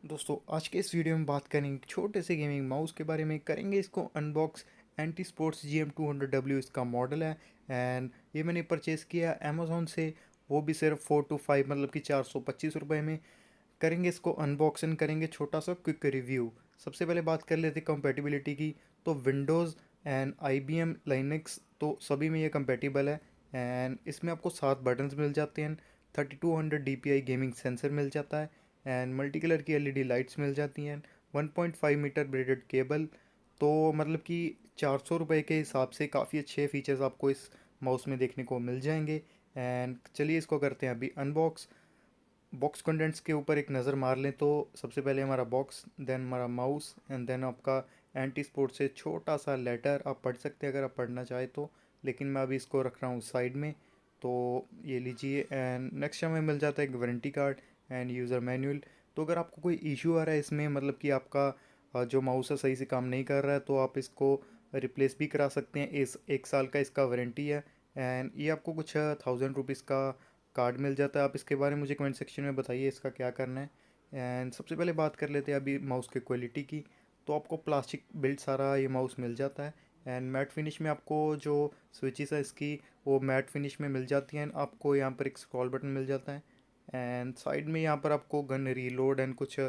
दोस्तों आज के इस वीडियो में बात करेंगे एक छोटे से गेमिंग माउस के बारे में। करेंगे इसको अनबॉक्स। एंटी स्पोर्ट्स GM200W इसका मॉडल है एंड ये मैंने परचेज़ किया अमेज़ॉन से, वो भी सिर्फ 4 to 5 मतलब कि 425 रुपये में। करेंगे इसको अनबॉक्सिंग, करेंगे छोटा सा क्विक रिव्यू। सबसे पहले बात कर लेते हैं कंपेटिबिलिटी की। तो विंडोज़ एंड IBM लाइनक्स तो सभी में ये कंपेटिबल है एंड इसमें आपको 7 बटन्स मिल जाते हैं। 3200 DPI गेमिंग सेंसर मिल जाता है एंड मल्टी कलर की LED लाइट्स मिल जाती हैं। 1.5 मीटर ब्रेडेड केबल। तो मतलब कि 400 रुपये के हिसाब से काफ़ी अच्छे फीचर्स आपको इस माउस में देखने को मिल जाएंगे। एंड चलिए इसको करते हैं अभी अनबॉक्स। बॉक्स कंटेंट्स के ऊपर एक नज़र मार लें तो सबसे पहले हमारा बॉक्स, देन हमारा माउस एंड देन आपका एंटी स्पोर्ट से छोटा सा लेटर आप पढ़ सकते हैं अगर आप पढ़ना चाहें तो, लेकिन मैं अभी इसको रख रहा हूँ साइड में। तो ये लीजिए एंड नेक्स्ट हमें मिल जाता है एक warranty card end user manual. तो अगर आपको कोई इशू आ रहा है इसमें, मतलब कि आपका जो माउस है सही से काम नहीं कर रहा है, तो आप इसको रिप्लेस भी करा सकते हैं। इस 1 साल का इसका वारंटी है एंड ये आपको कुछ 1000 रुपीज़ का कार्ड मिल जाता है। आप इसके बारे में मुझे कमेंट सेक्शन में बताइए इसका क्या करना है। एंड सबसे पहले बात कर लेते हैं अभी माउस की क्वालिटी की। तो आपको प्लास्टिक बिल्ड सारा ये माउस मिल जाता है एंड मैट फिनिश में आपको जो स्विचेस है इसकी वो मैट फिनिश में मिल जाती हैं। आपको यहाँ पर एक स्क्रॉल बटन मिल जाता है एंड साइड में यहाँ पर आपको गन रीलोड एंड कुछ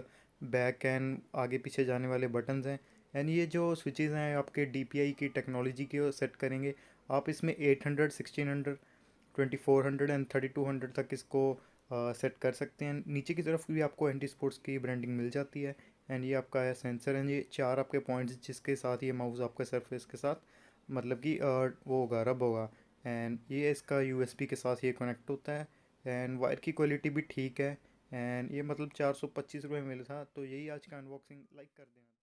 बैक एंड आगे पीछे जाने वाले बटन्स हैं। एंड ये जो स्विचेस हैं आपके DPI की टेक्नोलॉजी की सेट करेंगे। आप इसमें 800, 1600, 2400 एंड 3200 तक इसको सेट कर सकते हैं। नीचे की तरफ भी आपको एंटी स्पोर्ट्स की ब्रांडिंग मिल जाती है एंड ये आपका है सेंसर एंड ये 4 आपके पॉइंट्स जिसके साथ ये माउस आपका सरफेस के साथ मतलब कि वो होगा, रब होगा। एंड ये इसका USB के साथ ये कनेक्ट होता है एंड वायर की क्वालिटी भी ठीक है। एंड ये मतलब 425 रुपये में मिला था। तो यही आज का अनबॉक्सिंग, लाइक कर दें।